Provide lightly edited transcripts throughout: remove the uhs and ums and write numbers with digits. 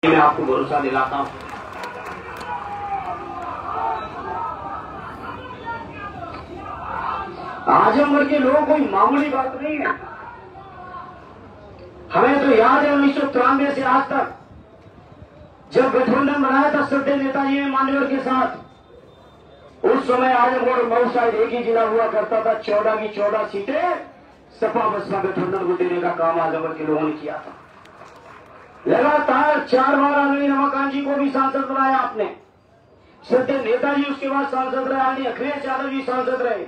मैं आपको भरोसा दिलाता हूं। आजमगढ़ के लोगों कोई मामूली बात नहीं है। हमें तो याद है 1993 से आज तक जब गठबंधन बनाया था श्रद्धेय नेताजी ने मान्यवर के साथ, उस समय आजमगढ़ और मऊ शायद एक ही जिला हुआ करता था। 14 की 14 सीटें सपा बसपा गठबंधन को देने का काम आजमगढ़ के लोगों ने किया था। लगातार 4 बार आदरणीय रमाकांत जी को भी सांसद बनाया आपने। श्रद्धेय नेताजी उसके बाद सांसद रहे, आदरणीय अखिलेश यादव जी सांसद रहे।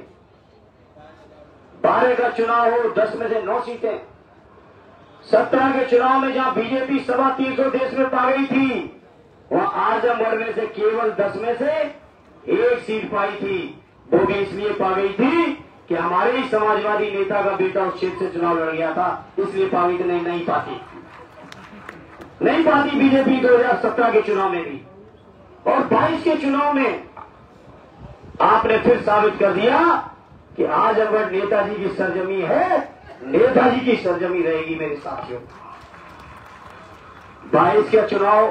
12 का चुनाव हो 10 में से 9 सीटें। 17 के चुनाव में जहां बीजेपी 350 देश में पा गई थी, वहां आजमगढ़ में से केवल 10 में से 1 सीट पाई थी। वो भी इसलिए पा गई थी कि हमारे ही समाजवादी नेता का बेटा उस क्षेत्र से चुनाव लड़ गया था, इसलिए पा गई थी। नहीं पाती बीजेपी 2017 के चुनाव में भी। और 22 के चुनाव में आपने फिर साबित कर दिया कि आजमगढ़ नेताजी की सरजमी है, नेताजी की सरजमी रहेगी मेरे साथियों। 22 का चुनाव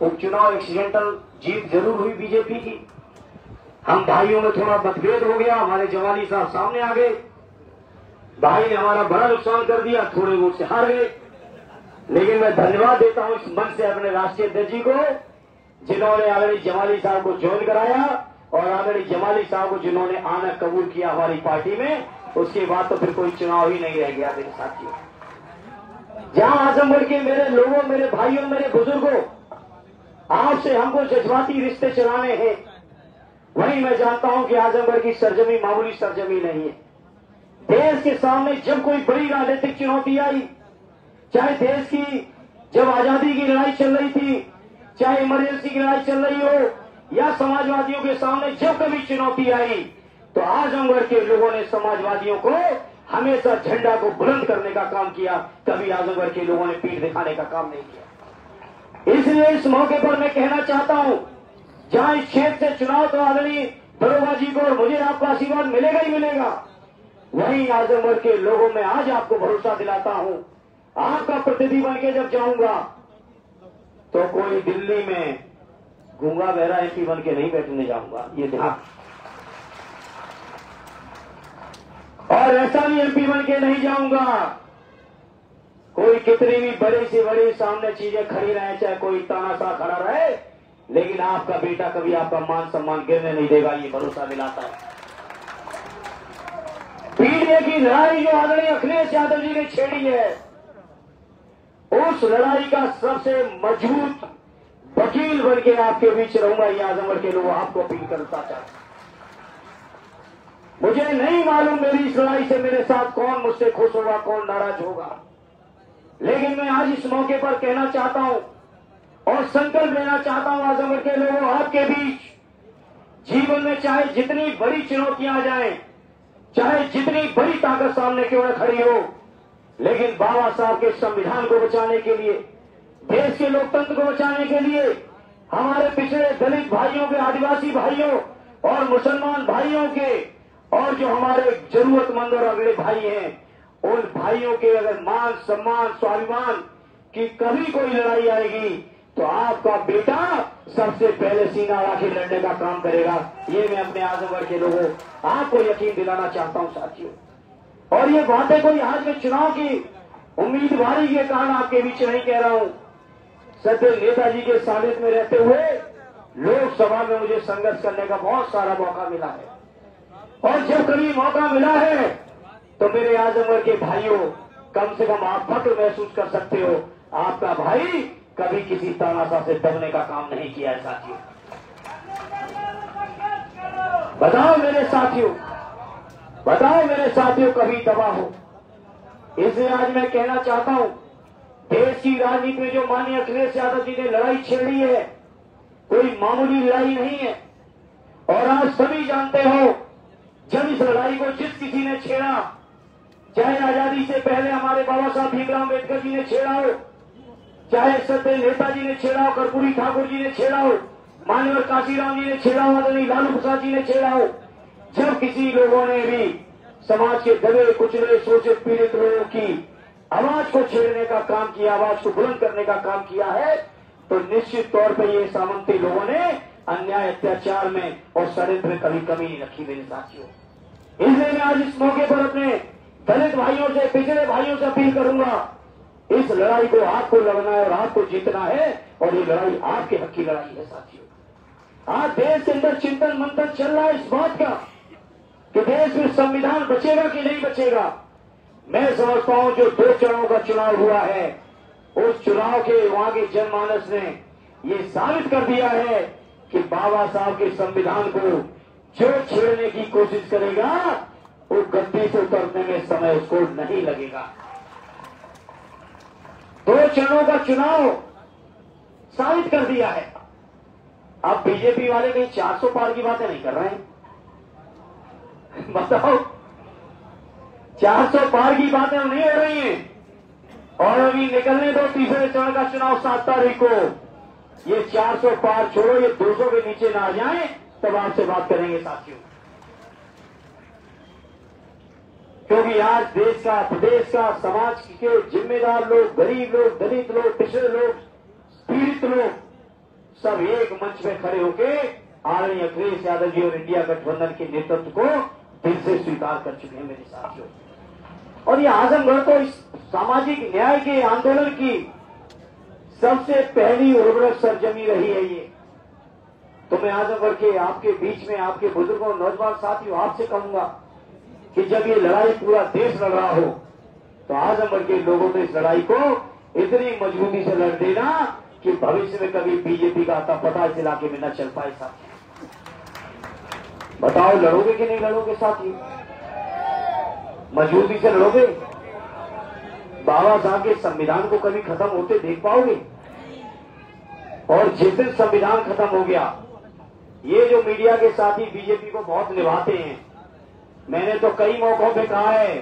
उपचुनाव एक्सीडेंटल जीत जरूर हुई बीजेपी की। हम भाइयों में थोड़ा मतभेद हो गया, हमारे जवाली साहब सामने आ गए, भाई ने हमारा बड़ा नुकसान कर दिया, थोड़े वोट से हार गए। लेकिन मैं धन्यवाद देता हूं इस मंच से अपने राष्ट्रीय अध्यक्ष जी को, जिन्होंने आदरणीय जमाली साहब को ज्वाइन कराया और आदरणीय जमाली साहब को जिन्होंने आना कबूल किया हमारी पार्टी में। उसके बाद तो फिर कोई चुनाव ही नहीं रह गया मेरे साथियों। जहां आजमगढ़ के मेरे लोगों, मेरे भाइयों, मेरे बुजुर्गों, आपसे हमको जज्बाती रिश्ते चलाने हैं, वहीं मैं जानता हूं कि आजमगढ़ की सरजमी मामूली सरजमी नहीं है। देश के सामने जब कोई बड़ी राजनीतिक चुनौती आई, चाहे देश की जब आजादी की लड़ाई चल रही थी, चाहे इमरजेंसी की लड़ाई चल रही हो, या समाजवादियों के सामने जब कभी चुनौती आई, तो आजमगढ़ के लोगों ने समाजवादियों को हमेशा झंडा को बुलंद करने का काम किया। कभी आजमगढ़ के लोगों ने पीठ दिखाने का काम नहीं किया। इसलिए इस मौके पर मैं कहना चाहता हूं, जहां इस क्षेत्र से चुनाव तो आदरणीय दरोगा जी को और मुझे आपका आशीर्वाद मिलेगा ही मिलेगा, वहीं आजमगढ़ के लोगों में आज आपको भरोसा दिलाता हूं, आपका प्रतिनिधि बन के जब जाऊंगा तो कोई दिल्ली में गूंगा बहरा एमपी बन के नहीं बैठने जाऊंगा, ये ध्यान। और ऐसा भी एमपी बन के नहीं जाऊंगा कोई कितनी भी बड़ी से बड़ी सामने चीजें खड़ी रहे, चाहे कोई तानाशाह खड़ा रहे, लेकिन आपका बेटा कभी आपका मान सम्मान गिरने नहीं देगा, ये भरोसा दिलाता है। पीढ़ी की लड़ाई जो आदरणीय अखिलेश यादव जी ने छेड़ी है, उस लड़ाई का सबसे मजबूत वकील बन के आपके बीच रहूंगा। ये आजमगढ़ के लोग आपको अपील करता चाहते। मुझे नहीं मालूम मेरी इस लड़ाई से मेरे साथ कौन मुझसे खुश होगा, कौन नाराज होगा, लेकिन मैं आज इस मौके पर कहना चाहता हूं और संकल्प लेना चाहता हूं आजमगढ़ के लोगों, आपके बीच जीवन में चाहे जितनी बड़ी चुनौतियां आ जाएं, चाहे जितनी बड़ी ताकत सामने क्यों न खड़ी हो, लेकिन बाबा साहब के संविधान को बचाने के लिए, देश के लोकतंत्र को बचाने के लिए, हमारे पिछड़े दलित भाइयों के, आदिवासी भाइयों और मुसलमान भाइयों के, और जो हमारे जरूरतमंद और अगले भाई हैं, उन भाइयों के अगर मान सम्मान स्वाभिमान की कभी कोई लड़ाई आएगी तो आपका बेटा सबसे पहले सीना राखी लड़ने का काम करेगा। ये मैं अपने आजमगढ़ के लोगों आपको यकीन दिलाना चाहता हूं साथियों। और ये बातें कोई आज के चुनाव की उम्मीदवारी के कारण आपके बीच नहीं कह रहा हूं। श्रद्धेय नेताजी के सानिध्य में रहते हुए लोकसभा में मुझे संघर्ष करने का बहुत सारा मौका मिला है, और जब कभी मौका मिला है तो मेरे आजमगढ़ के भाइयों, कम से कम आप फख्र महसूस कर सकते हो, आपका भाई कभी किसी तानाशाह से दबने का काम नहीं किया है साथियों। बताओ मेरे साथियों, बताओ मेरे साथियों, कभी दबा हो? इसलिए आज मैं कहना चाहता हूं, देश की राजनीति में जो माननीय अखिलेश यादव जी ने लड़ाई छेड़ी है, कोई मामूली लड़ाई नहीं है। और आज सभी जानते हो, जब इस लड़ाई को जिस किसी ने छेड़ा, चाहे आजादी से पहले हमारे बाबा साहब भीमराव अम्बेडकर जी ने छेड़ा हो, चाहे श्रद्धेय नेताजी ने छेड़ा हो, कर्पूरी ठाकुर जी ने छेड़ा हो, मान्यवर काशीराम जी ने छेड़ा हो, आदरणीय लालू प्रसाद जी ने छेड़ा हो, जब किसी लोगों ने भी समाज के दबे कुचले शोषित पीड़ित लोगों की आवाज को छेड़ने का काम किया, आवाज को बुलंद करने का काम किया है, तो निश्चित तौर पर ये सामंती लोगों ने अन्याय अत्याचार में और षड्यंत्र में कभी कमी नहीं रखी मेरे साथियों। इसलिए मैं आज इस मौके पर अपने दलित भाइयों से, पिछड़े भाइयों से अपील करूंगा, इस लड़ाई को आपको लड़ना है और आपको जीतना है, और ये लड़ाई आपके हक की लड़ाई है साथियों। आज देश के अंदर चिंतन मंथन चल रहा है इस बात का कि देश में संविधान बचेगा कि नहीं बचेगा। मैं समझता हूं जो 2 चरणों का चुनाव हुआ है, उस चुनाव के वहां के जनमानस ने ये साबित कर दिया है कि बाबा साहब के संविधान को जो छेड़ने की कोशिश करेगा वो गद्दी से उतरने में समय उसको नहीं लगेगा। 2 चरणों का चुनाव साबित कर दिया है। अब बीजेपी वाले कहीं 400 पार की बातें नहीं कर रहे हैं। बताओ, 400 पार की बातें नहीं हो रही हैं। और अभी निकलने दो तीसरे चरण का चुनाव 7 तारीख को। ये 400 पार छोड़ो, ये 200 के नीचे ना आ जाए तब आपसे बात करेंगे साथियों। क्योंकि आज देश का, प्रदेश का, समाज के जिम्मेदार लोग, गरीब लोग, दलित लोग, पिछड़े लोग, पीड़ित लोग सब एक मंच में खड़े होकर आदरणीय अखिलेश यादव जी और इंडिया गठबंधन के नेतृत्व को दिल से स्वीकार कर चुके हैं मेरे साथियों। और ये आजमगढ़ तो इस सामाजिक न्याय के आंदोलन की सबसे पहली उर्वरक सरजमी रही है ये। तो मैं आजमगढ़ के आपके बीच में, आपके बुजुर्गों, नौजवान साथियों, आपसे कहूंगा कि जब ये लड़ाई पूरा देश लड़ रहा हो तो आजमगढ़ के लोगों ने इस लड़ाई को इतनी मजबूती से लड़ देना कि भविष्य में कभी बीजेपी का आता पता इस इलाके में न चल पाए साथियों। बताओ, लड़ोगे कि नहीं लड़ोगे साथियों? मजबूती से लड़ोगे? बाबा साहब के संविधान को कभी खत्म होते देख पाओगे? और जिस दिन संविधान खत्म हो गया, ये जो मीडिया के साथी बीजेपी को बहुत निभाते हैं, मैंने तो कई मौकों पे कहा है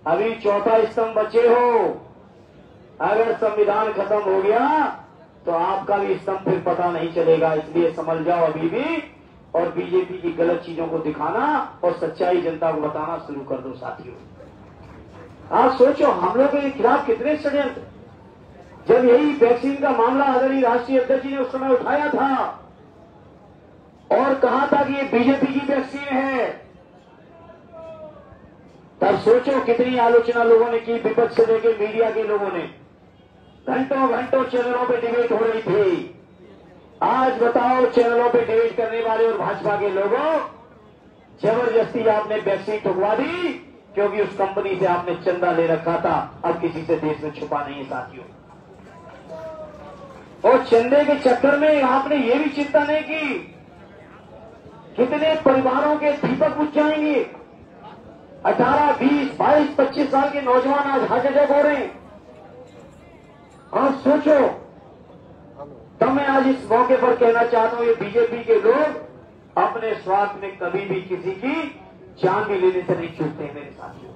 अभी 4था स्तंभ बचे हो, अगर संविधान खत्म हो गया तो आपका भी स्तंभ फिर पता नहीं चलेगा। इसलिए समझ जाओ अभी भी, और बीजेपी की गलत चीजों को दिखाना और सच्चाई जनता को बताना शुरू कर दो साथियों। आप सोचो, हम लोगों के खिलाफ कितने षड्यंत्र। जब यही वैक्सीन का मामला आदरणीय राष्ट्रीय अध्यक्ष जी ने उस समय उठाया था और कहा था कि ये बीजेपी की वैक्सीन है, तब सोचो कितनी आलोचना लोगों ने की, विपक्ष से लेकर मीडिया के लोगों ने। घंटों घंटों चैनलों पे डिबेट हो रही थी। आज बताओ, चैनलों पे डिबेट करने वाले और भाजपा के लोगों, जबरदस्ती आपने वैक्सीन ठुकवा दी क्योंकि उस कंपनी से आपने चंदा ले रखा था। अब किसी से देश में छुपा नहीं है साथियों। और चंदे के चक्कर में आपने ये भी चिंता नहीं की कितने परिवारों के दीपक बुझ जाएंगे। 18, 20, 22, 25 साल के नौजवान आज हार्ट अटैक हो रहे हैं। और सोचो, तो मैं आज इस मौके पर कहना चाहता हूं, ये बीजेपी के लोग अपने स्वार्थ में कभी भी किसी की जान भी लेने से नहीं चूकते हैं मेरे साथियों,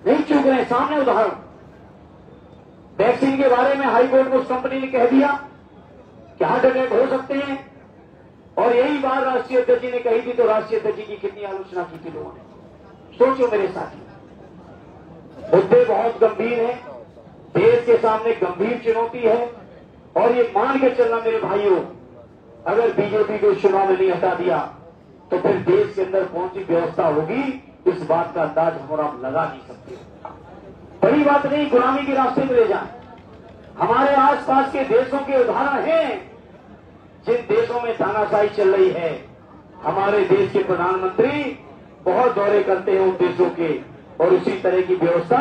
नहीं चूक रहे। सामने उदाहरण, वैक्सीन के बारे में हाईकोर्ट को उस कंपनी ने कह दिया कि हार्ट अटैक हो सकते हैं, और यही बात राष्ट्रीय अध्यक्ष जी ने कही थी, तो राष्ट्रीय अध्यक्ष जी की कितनी आलोचना की थी लोगों ने। सोचो मेरे साथियों, मुद्दे बहुत गंभीर हैं, देश के सामने गंभीर चुनौती है। और ये मान के चलना मेरे भाइयों, अगर बीजेपी को चुनाव में नहीं हटा दिया तो फिर देश के अंदर कौन सी व्यवस्था होगी, इस बात का अंदाज हम और आप लगा नहीं सकते। बड़ी बात नहीं गुलामी के रास्ते में ले जाए। हमारे आसपास के देशों के उदाहरण हैं जिन देशों में तानाशाही चल रही है। हमारे देश के प्रधानमंत्री बहुत दौरे करते हैं उन देशों के, और उसी तरह की व्यवस्था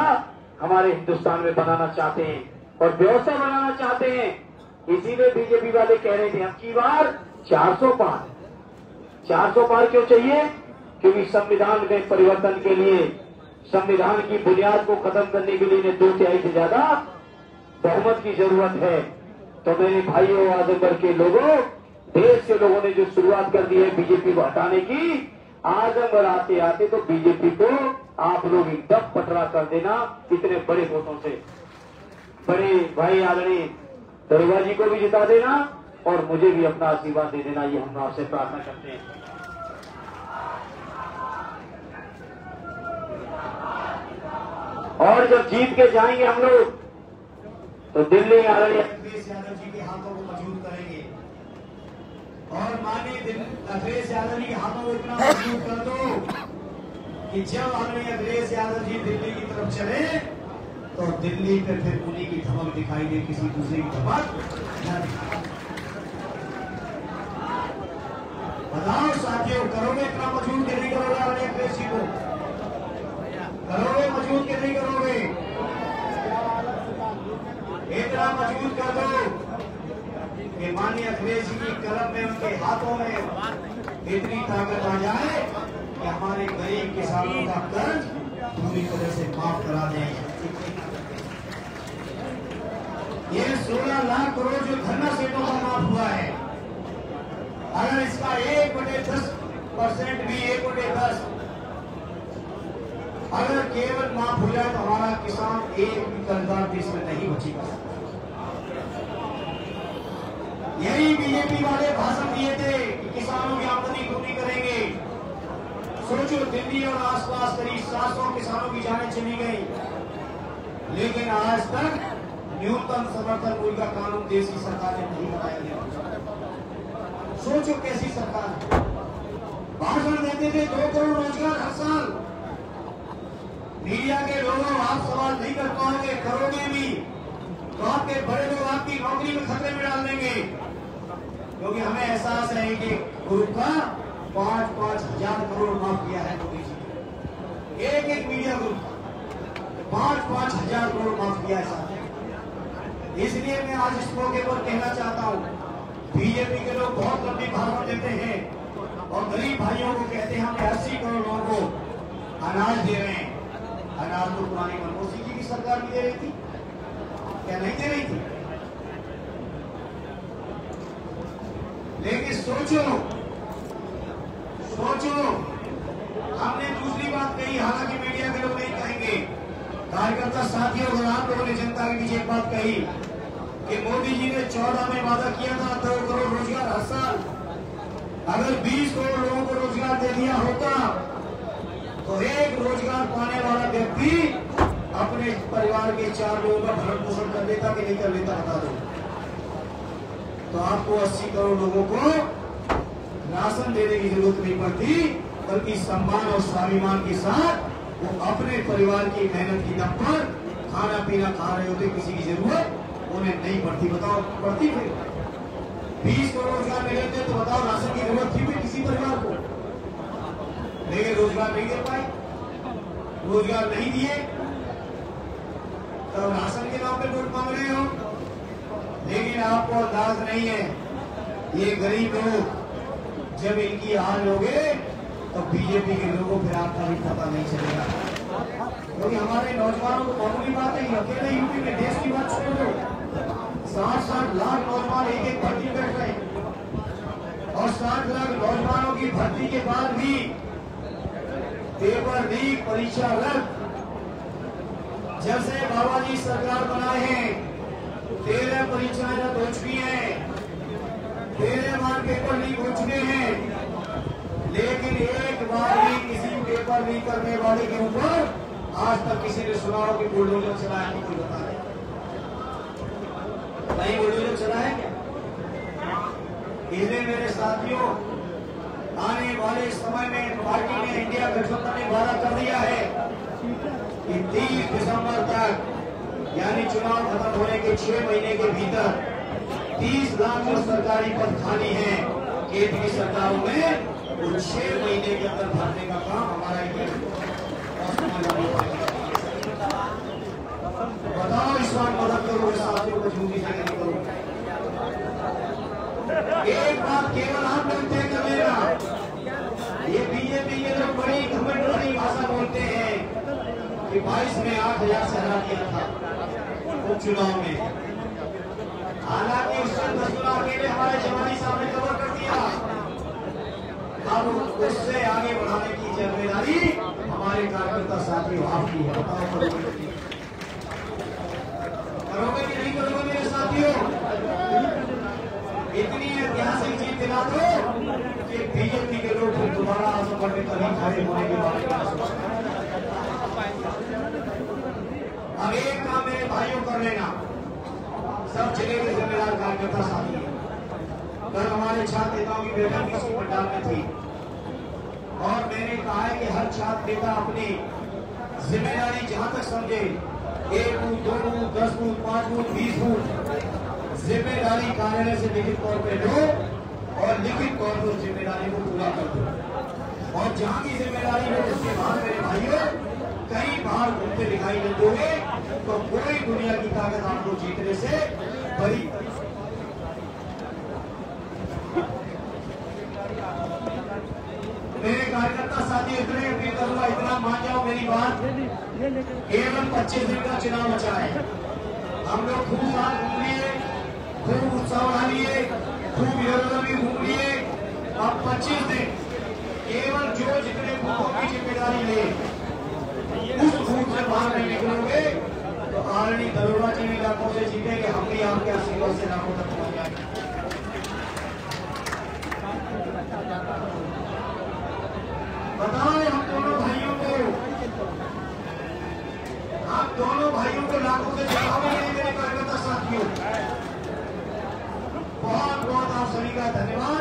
हमारे हिंदुस्तान में बनाना चाहते हैं और व्यवस्था बनाना चाहते हैं। इसीलिए बीजेपी वाले कह रहे थे अब की बार 400 पार। 400 पार क्यों चाहिए? क्योंकि संविधान में परिवर्तन के लिए, संविधान की बुनियाद को खत्म करने के लिए 2/3 से ज्यादा बहुमत की जरूरत है। तो मेरे भाइयों, आजमगढ़ के लोगों, देश के लोगों ने जो शुरुआत कर दी है बीजेपी को हटाने की, आजमगढ़ आते आते तो बीजेपी को आप लोग एकदम पटरा कर देना इतने बड़े वोटों से। बड़े भाई आदरणीय दरोगा जी को भी जिता देना और मुझे भी अपना आशीर्वाद दे देना, ये हम आपसे प्रार्थना करते हैं। और जब जीत के जाएंगे हम लोग, तो दिल्ली आदरणीय अखिलेश यादव जी के हाथों को मजबूत करेंगे और माननीय अखिलेश यादव जी के हाथों को इतना मजबूत कर दो कि जब आदरणीय अखिलेश यादव जी दिल्ली की तरफ चले तो दिल्ली पे फिर उन्हीं की धमक दिखाई दे, किसी दूसरे की धमक न दिखाई। बताओ साथियों, करोगे इतना मजबूत कि नहीं करोगे आदरणीय अखिलेश जी को? करोगे मजबूत कि नहीं करोगे? इतना मजबूत कर दो कि माननीय अखिलेश जी की कलम में, उनके हाथों में इतनी ताकत आ जाए कि हमारे गरीब किसानों का कर्ज पूरी तरह से माफ करा दें। ये 16 लाख करोड़ जो धरना सेठों का माफ हुआ है, अगर इसका 1/10% भी 1/10 अगर केवल माफ हो जाए तो हमारा किसान एक भी कर्जदार देश में नहीं बचेगा। यही बीजेपी वाले भाषण दिए थे कि किसानों की आमदनी दुगनी करेंगे। सोचो, दिल्ली और आसपास करीब 700 किसानों की जानें चली गई, लेकिन आज तक न्यूनतम समर्थन मूल्य का कानून देश की सरकार ने नहीं बनाया गया। सोचो कैसी सरकार। भाषण देते थे 2 करोड़ रोजगार हर साल। मीडिया के लोगों, आप सवाल नहीं कर पाओगे, करोगे भी तो आपके बड़े लोग आपकी नौकरी में खतरे में डाल देंगे, क्योंकि हमें एहसास है कि ग्रुप का 5-5 हजार करोड़ माफ किया है मोदी जी ने। एक मीडिया ग्रुप का 5-5 हजार करोड़ माफ किया है। इसलिए मैं आज इस मौके पर कहना चाहता हूँ, बीजेपी के लोग बहुत लंबी भाषण देते हैं और गरीब भाइयों को कहते हैं हम 80 करोड़ लोगों को अनाज दे रहे हैं। अनाज तो पुरानी मनमोहन सिंह जी की सरकार भी दे रही थी, क्या नहीं दे रही थी? लेकिन सोचो, हमने दूसरी बात कही, हालांकि मीडिया के लोग नहीं कहेंगे। कार्यकर्ता साथियों, अगर आप लोगों ने जनता के बीच एक बात कही कि मोदी जी ने 14 में वादा किया था 2 करोड़ रोजगार हर साल, अगर 20 करोड़ लोगों को रोजगार दे दिया होता तो एक रोजगार पाने वाला व्यक्ति अपने परिवार के 4 लोगों का भरण पोषण कर लेता कि नहीं कर लेता, बता दो। तो आपको 80 करोड़ लोगों को राशन देने की जरूरत नहीं पड़ती, बल्कि सम्मान और स्वाभिमान के साथ वो अपने परिवार की मेहनत की दम पर खाना पीना खा रहे होते, किसी की जरूरत उन्हें नहीं पड़ती। बताओ पड़ती? फिर 20 करोड़ रोजगार मिले थे तो बताओ राशन की जरूरत थी फिर किसी परिवार को? लेकिन रोजगार नहीं दे पाए, रोजगार नहीं दिए, तो राशन के नाम पे वोट मांग रहे हो। लेकिन आपको अंदाज नहीं है, ये गरीब लोग जब इनकी हाल होगे तो बीजेपी के लोगों फिर आपका भी पता नहीं चलेगा, क्योंकि हमारे नौजवानों को मामूली बात है, अकेले यूपी में देश की बात छोड़ दो, 60 लाख नौजवान एक भर्ती बैठ रहे और 60 लाख नौजवानों की भर्ती के बाद भी पेपर लीक, परीक्षा रद्द। जब से बाबा जी सरकार बनाए हैं 13 परीक्षाएं रद्द हो चुकी हैं, 13 बार पेपर लीक हो चुके हैं, लेकिन एक बार भी किसी पेपर लीक करने वाले के ऊपर आज तक किसी ने सुना हो कि बुलडोजर चलाया है? कोई बता दे, नहीं बुलडोजर चला है क्या? इसलिए मेरे साथियों, आने वाले समय में पार्टी ने, इंडिया गठबंधन ने वादा कर दिया है कि 30 दिसंबर तक, यानी चुनाव खत्म होने के 6 महीने के भीतर 30 लाख जो सरकारी पद खाली है केंद्र की सरकारों में, वो 6 महीने के अंदर भरने का काम हमारा बताओ। इस बार मदद करोगे साथियों को, झूठी जगह नहीं करोगे। एक बात केवल आप लोग तय कर लेना, ये बीजेपी के लोग बड़ी घमंड वाली भाषा बोलते हैं कि 22 में 8,000 से हरा दिया था उपचुनाव में, हालांकि उस समय 10 गुना अकेले हमारे जवानी साहब ने कवर कर दिया। अब उससे आगे बढ़ाने की जिम्मेदारी हमारे कार्यकर्ता साथियों आपकी है। बताओ करोगे कि नहीं करोगे मेरे साथियों? इतनी ऐतिहासिक जीत दिला दो कि बीजेपी के लोग फिर दोबारा आसम पर कहीं खड़े होने के बारे में। अब एक काम मेरे भाइयों कर लेना, सब जगह के जिम्मेदार कार्यकर्ता साथी हैं। कल हमारे छात्र नेताओं की बैठक इसी पंडाल में थी और मैंने कहा है कि हर छात्र नेता अपनी जिम्मेदारी जहां तक समझे, 1 booth 2 booth 10 booth 5 booth 20 booth जिम्मेदारी कार्यालय से लिखित तौर पर लो और लिखित तौर पर जिम्मेदारी को पूरा कर दो। और जहां की जिम्मेदारी में उसके बाद मेरे भाइयों कई बार घूमते दिखाई न दोगे तो पूरी दुनिया की ताकत आपको जीतने से बड़ी। मेरे कार्यकर्ता साथी इतने अपील करूंगा, इतना मान जाओ मेरी बात, केवल 25 दिन का चुनाव बचा है। हम लोग खूब साथ घूम लिए, खूब उत्साह बढ़ा लिए, खूब इधर भी घूम लिए। अब 25 दिन केवल जो जितने बूथों की जिम्मेदारी ले उस बूथ से बाहर नहीं निकलोगे तो आरणी दरोगा जी भी लाखों से जीतेंगे, हम भी आपके आशीर्वाद से लाखों तक पहुंच जाएंगे। बताएं हम दोनों भाइयों को लाखों से जिताओगे मेरे कार्यकर्ता साथियों। बहुत बहुत आप सभी का धन्यवाद।